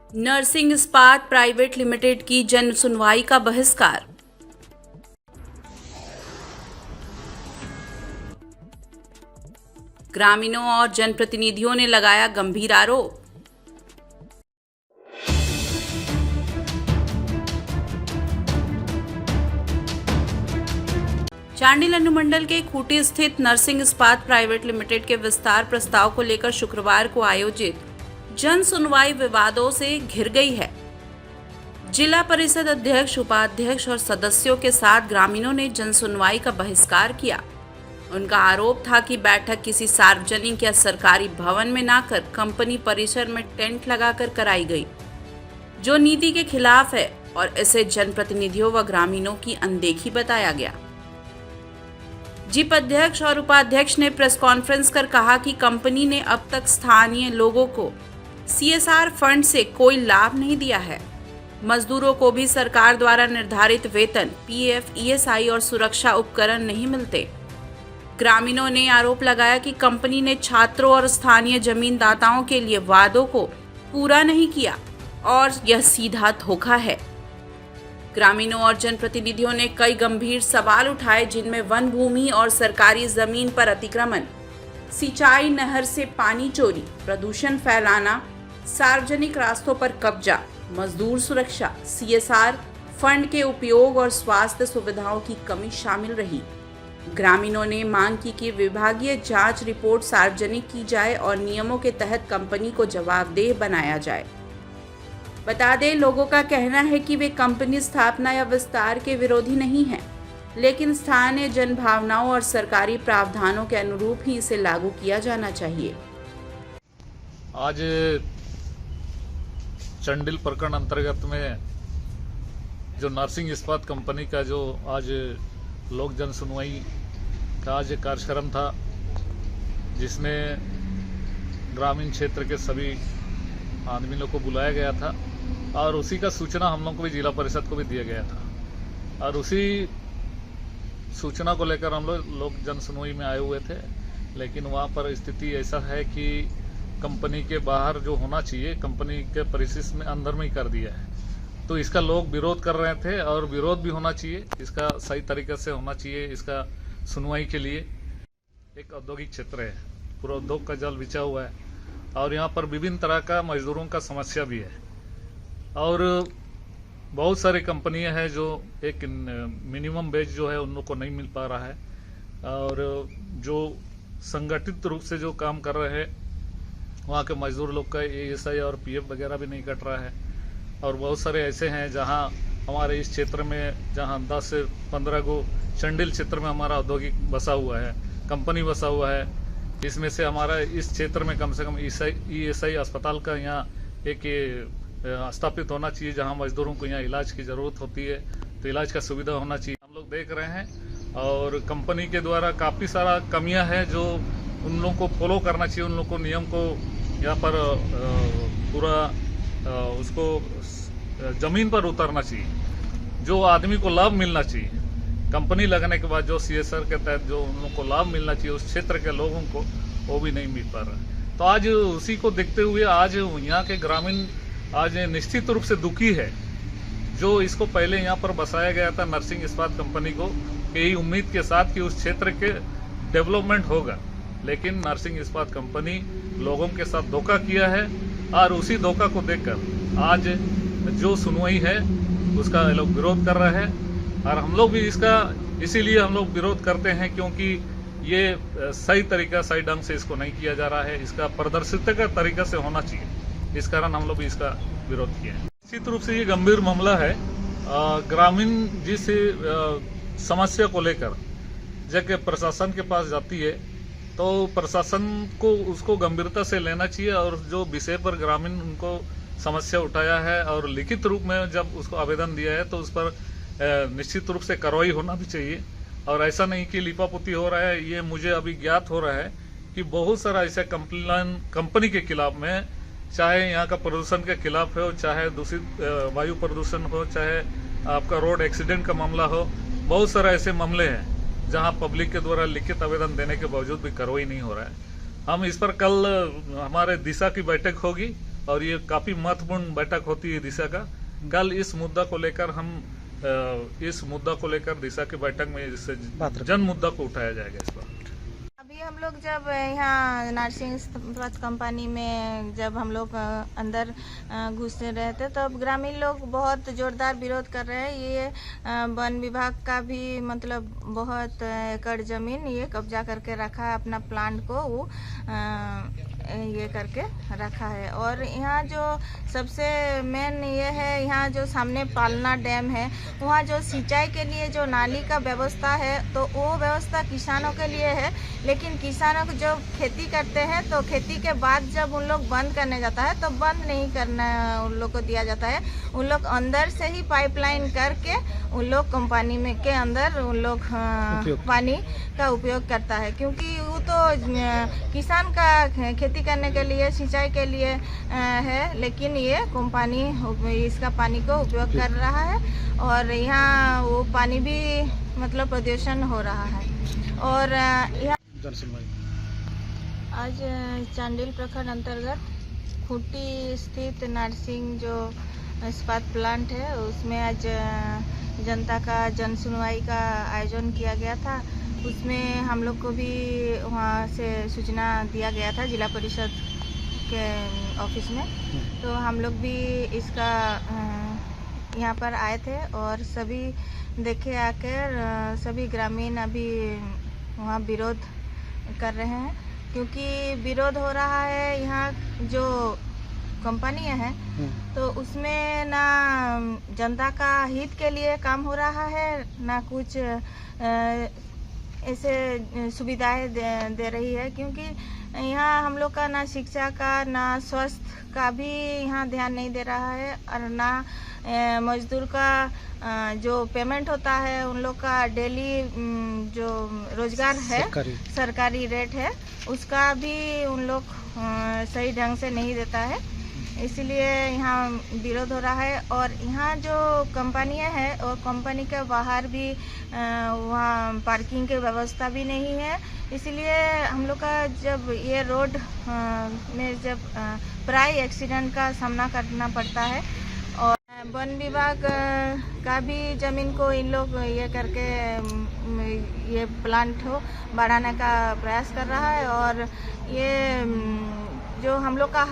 Nursing इस्पात private limited की जन सुनवाई का बहिष्कार। ग्रामीणों और जनप्रतिनिधियों ने लगाया गंभीर आरोप। चांडिल अनुमंडल के खूंटी स्थित नर्सिंग इस्पात प्राइवेट लिमिटेड के विस्तार प्रस्ताव को लेकर शुक्रवार को आयोजित जन सुनवाई विवादों से घिर गई है। जिला परिषद अध्यक्ष, उपाध्यक्ष और सदस्यों के साथ ग्रामीणों ने जन सुनवाई का बहिष्कार किया। उनका आरोप था कि बैठक किसी सार्वजनिक या सरकारी भवन में ना कर कंपनी परिसर में टेंट लगाकर कराई गई, जो नीति के खिलाफ है और इसे जनप्रतिनिधियों व ग्रामीणों की अनदेखी बताया गया। जिप अध्यक्ष और उपाध्यक्ष ने प्रेस कॉन्फ्रेंस कर कहा कि कंपनी ने अब तक स्थानीय लोगों को CSR फंड से कोई लाभ नहीं दिया है। मजदूरों को भी सरकार द्वारा निर्धारित वेतन, PF, ESI और सुरक्षा उपकरण नहीं मिलते। ग्रामीणों ने आरोप लगाया कि कंपनी ने छात्रों और स्थानीय जमींदाताओं के लिए वादों को पूरा नहीं किया और यह सीधा धोखा है। ग्रामीणों और जनप्रतिनिधियों ने कई गंभीर सवाल उठाए, जिनमें वन भूमि और सरकारी जमीन पर अतिक्रमण, सिंचाई नहर से पानी चोरी, प्रदूषण फैलाना, सार्वजनिक रास्तों पर कब्जा, मजदूर सुरक्षा, CSR फंड के उपयोग और स्वास्थ्य सुविधाओं की कमी शामिल रही। ग्रामीणों ने मांग की कि विभागीय जांच रिपोर्ट सार्वजनिक की जाए और नियमों के तहत कंपनी को जवाबदेह बनाया जाए। बता दें, लोगों का कहना है कि वे कंपनी स्थापना या विस्तार के विरोधी नहीं हैं, लेकिन स्थानीय जनभावनाओं और सरकारी प्रावधानों के अनुरूप ही इसे लागू किया जाना चाहिए। आज चंडिल प्रखंड अंतर्गत में जो नर्सिंग इस्पात कंपनी का जो आज लोक जन सुनवाई का आज कार्यक्रम था, जिसमें ग्रामीण क्षेत्र के सभी आदमी लोग को बुलाया गया था और उसी का सूचना हम लोग को भी जिला परिषद को भी दिया गया था और उसी सूचना को लेकर हम लोग जन सुनवाई में आए हुए थे। लेकिन वहाँ पर स्थिति ऐसा है कि कंपनी के बाहर जो होना चाहिए कंपनी के परिसर में अंदर में ही कर दिया है, तो इसका लोग विरोध कर रहे थे और विरोध भी होना चाहिए, इसका सही तरीके से होना चाहिए। इसका सुनवाई के लिए एक औद्योगिक क्षेत्र है, पूरा उद्योग का जल बिछा हुआ है और यहाँ पर विभिन्न तरह का मजदूरों का समस्या भी है और बहुत सारी कंपनियां हैं जो एक मिनिमम वेज जो है उन लोग को नहीं मिल पा रहा है और जो संगठित रूप से जो काम कर रहे हैं वहाँ के मजदूर लोग का ESI और PF वगैरह भी नहीं कट रहा है। और बहुत सारे ऐसे हैं जहाँ हमारे इस क्षेत्र में जहाँ 10 से 15 गो चंडिल क्षेत्र में हमारा औद्योगिक बसा हुआ है, कंपनी बसा हुआ है। इसमें से हमारा इस क्षेत्र में कम से कम ESI अस्पताल का यहाँ एक स्थापित होना चाहिए, जहाँ मजदूरों को यहाँ इलाज की ज़रूरत होती है, तो इलाज का सुविधा होना चाहिए। हम लोग देख रहे हैं और कंपनी के द्वारा काफ़ी सारा कमियां हैं जो उन लोगों को फॉलो करना चाहिए, उन लोगों को नियम को यहाँ पर पूरा उसको ज़मीन पर उतरना चाहिए, जो आदमी को लाभ मिलना चाहिए। कंपनी लगने के बाद जो CSR के तहत जो उन लोगों को लाभ मिलना चाहिए उस क्षेत्र के लोगों को, वो भी नहीं मिल पा रहा है। तो आज उसी को देखते हुए आज यहाँ के ग्रामीण आज निश्चित रूप से दुखी है। जो इसको पहले यहाँ पर बसाया गया था नर्सिंग इस्पात कंपनी को, यही उम्मीद के साथ कि उस क्षेत्र के डेवलपमेंट होगा, लेकिन नर्सिंग इस्पात कंपनी लोगों के साथ धोखा किया है और उसी धोखा को देखकर आज जो सुनवाई है उसका लोग विरोध कर रहे हैं। और हम लोग भी इसका इसीलिए हम लोग विरोध करते हैं क्योंकि ये सही तरीका, सही ढंग से इसको नहीं किया जा रहा है, इसका प्रदर्शित का तरीका से होना चाहिए। इस कारण हम लोग भी इसका विरोध किए हैं। निश्चित रूप से ये गंभीर मामला है। ग्रामीण जिस समस्या को लेकर जब प्रशासन के पास जाती है तो प्रशासन को उसको गंभीरता से लेना चाहिए और जो विषय पर ग्रामीण उनको समस्या उठाया है और लिखित रूप में जब उसको आवेदन दिया है तो उस पर निश्चित रूप से कार्रवाई होना भी चाहिए। और ऐसा नहीं कि लिपापोती हो रहा है। ये मुझे अभी ज्ञात हो रहा है कि बहुत सारा ऐसा कंपनी के खिलाफ में, चाहे यहाँ का प्रदूषण के खिलाफ हो, चाहे दूषित वायु प्रदूषण हो, चाहे आपका रोड एक्सीडेंट का मामला हो, बहुत सारा ऐसे मामले हैं जहां पब्लिक के द्वारा लिखित आवेदन देने के बावजूद भी कार्रवाई नहीं हो रहा है। हम इस पर कल हमारे दिशा की बैठक होगी और ये काफी महत्वपूर्ण बैठक होती है दिशा का। कल इस मुद्दा को लेकर दिशा की बैठक में जन मुद्दा को उठाया जाएगा इस पर। अभी हम लोग जब यहाँ नर्सिंग इस्पात कंपनी में जब हम लोग अंदर घुस रहे थे तब ग्रामीण लोग बहुत जोरदार विरोध कर रहे हैं। ये वन विभाग का भी मतलब बहुत एकड़ जमीन ये कब्जा करके रखा है, अपना प्लांट को वो ये करके रखा है। और यहाँ जो सबसे मेन ये है, यहाँ जो सामने पालना डैम है वहाँ जो सिंचाई के लिए जो नाली का व्यवस्था है तो वो व्यवस्था किसानों के लिए है, लेकिन किसानों को जो खेती करते हैं तो खेती के बाद जब उन लोग बंद करने जाता है तो बंद नहीं करना उन लोग को दिया जाता है। उन लोग अंदर से ही पाइपलाइन करके उन लोग कंपनी में के अंदर उन लोग पानी का उपयोग करता है, क्योंकि वो तो किसान का खेती करने के लिए सिंचाई के लिए है, लेकिन ये कंपनी इसका पानी को उपयोग कर रहा है और यहाँ वो पानी भी मतलब प्रदूषण हो रहा है। और यहाँ आज चांडिल प्रखंड अंतर्गत खूंटी स्थित नर्सिंग जो इस्पात प्लांट है उसमें आज जनता का जन सुनवाई का आयोजन किया गया था। उसमें हम लोग को भी वहाँ से सूचना दिया गया था जिला परिषद के ऑफिस में, तो हम लोग भी इसका यहाँ पर आए थे और सभी देखे आकर सभी ग्रामीण अभी वहाँ विरोध कर रहे हैं, क्योंकि विरोध हो रहा है। यहाँ जो कंपनियां हैं तो उसमें ना जनता का हित के लिए काम हो रहा है, ना कुछ ऐसे सुविधाएं दे रही है, क्योंकि यहाँ हम लोग का ना शिक्षा का ना स्वास्थ्य का भी यहाँ ध्यान नहीं दे रहा है और ना मजदूर का जो पेमेंट होता है उन लोग का डेली जो रोजगार है सरकारी रेट है उसका भी उन लोग सही ढंग से नहीं देता है। इसलिए यहाँ विरोध हो रहा है। और यहाँ जो कंपनियां हैं और कंपनी के बाहर भी वहाँ पार्किंग की व्यवस्था भी नहीं है। इसलिए हम लोग का जब ये रोड में जब प्राय एक्सीडेंट का सामना करना पड़ता है और वन विभाग का भी जमीन को इन लोग ये करके ये प्लांट हो बढ़ाने का प्रयास कर रहा है। और ये जो हम लोग का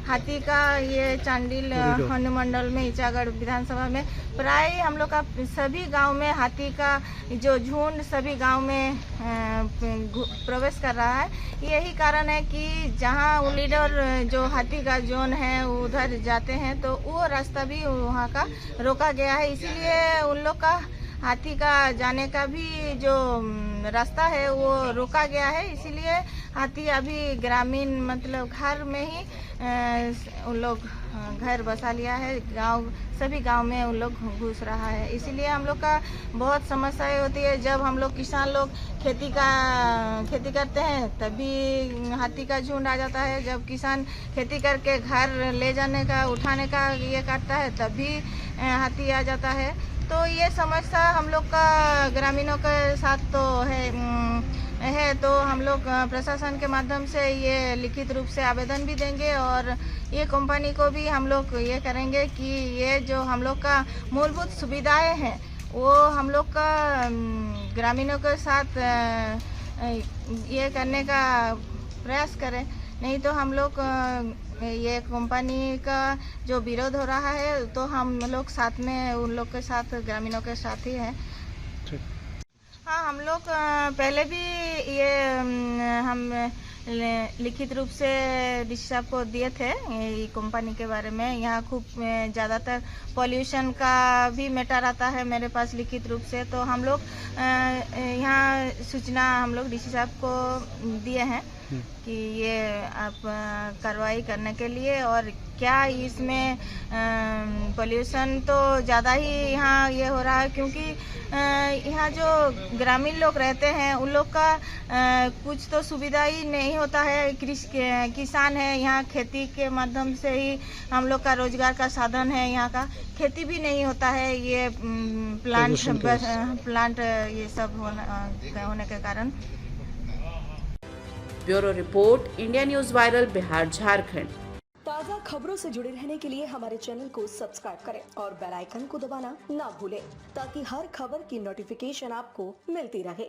हाथी का ये चांडिल अनुमंडल में ईचागढ़ विधानसभा में प्राय हम लोग का सभी गांव में हाथी का जो झुंड सभी गांव में प्रवेश कर रहा है। यही कारण है कि जहां लीडर जो हाथी का जोन है उधर जाते हैं तो वो रास्ता भी वहां का रोका गया है। इसीलिए उन लोग का हाथी का जाने का भी जो रास्ता है वो रोका गया है। इसीलिए हाथी अभी ग्रामीण मतलब घर में ही उन लोग घर बसा लिया है, गांव सभी गांव में उन लोग घुस रहा है। इसीलिए हम लोग का बहुत समस्याएं होती है। जब हम लोग किसान लोग खेती करते हैं तभी हाथी का झुंड आ जाता है। जब किसान खेती करके घर ले जाने का उठाने का ये करता है तभी हाथी आ जाता है। तो ये समस्या हम लोग का ग्रामीणों के साथ तो है तो हम लोग प्रशासन के माध्यम से ये लिखित रूप से आवेदन भी देंगे और ये कंपनी को भी हम लोग ये करेंगे कि ये जो हम लोग का मूलभूत सुविधाएं हैं वो हम लोग का ग्रामीणों के साथ ये करने का प्रयास करें। नहीं तो हम लोग ये कंपनी का जो विरोध हो रहा है तो हम लोग साथ में उन लोग के साथ ग्रामीणों के साथ ही हैं। हाँ, हम लोग पहले भी ये हम लिखित रूप से डीसी साहब को दिए थे ये कंपनी के बारे में। यहाँ खूब ज़्यादातर पॉल्यूशन का भी मैटर आता है मेरे पास लिखित रूप से, तो हम लोग यहाँ सूचना हम लोग डीसी साहब को दिए हैं कि ये आप कार्रवाई करने के लिए। और क्या इसमें पॉल्यूशन तो ज़्यादा ही यहाँ ये हो रहा है, क्योंकि यहाँ जो ग्रामीण लोग रहते हैं उन लोग का कुछ तो सुविधा ही नहीं होता है। किसान है, यहाँ खेती के माध्यम से ही हम लोग का रोजगार का साधन है। यहाँ का खेती भी नहीं होता है ये प्लांट ये सब होने के कारण। Bureau report, India news viral, Bihar Jharkhand. ताज़ा खबरों से जुड़े रहने के लिए हमारे चैनल को सब्सक्राइब करें और बेल आइकन को दबाना ना भूलें ताकि हर खबर की नोटिफिकेशन आपको मिलती रहे।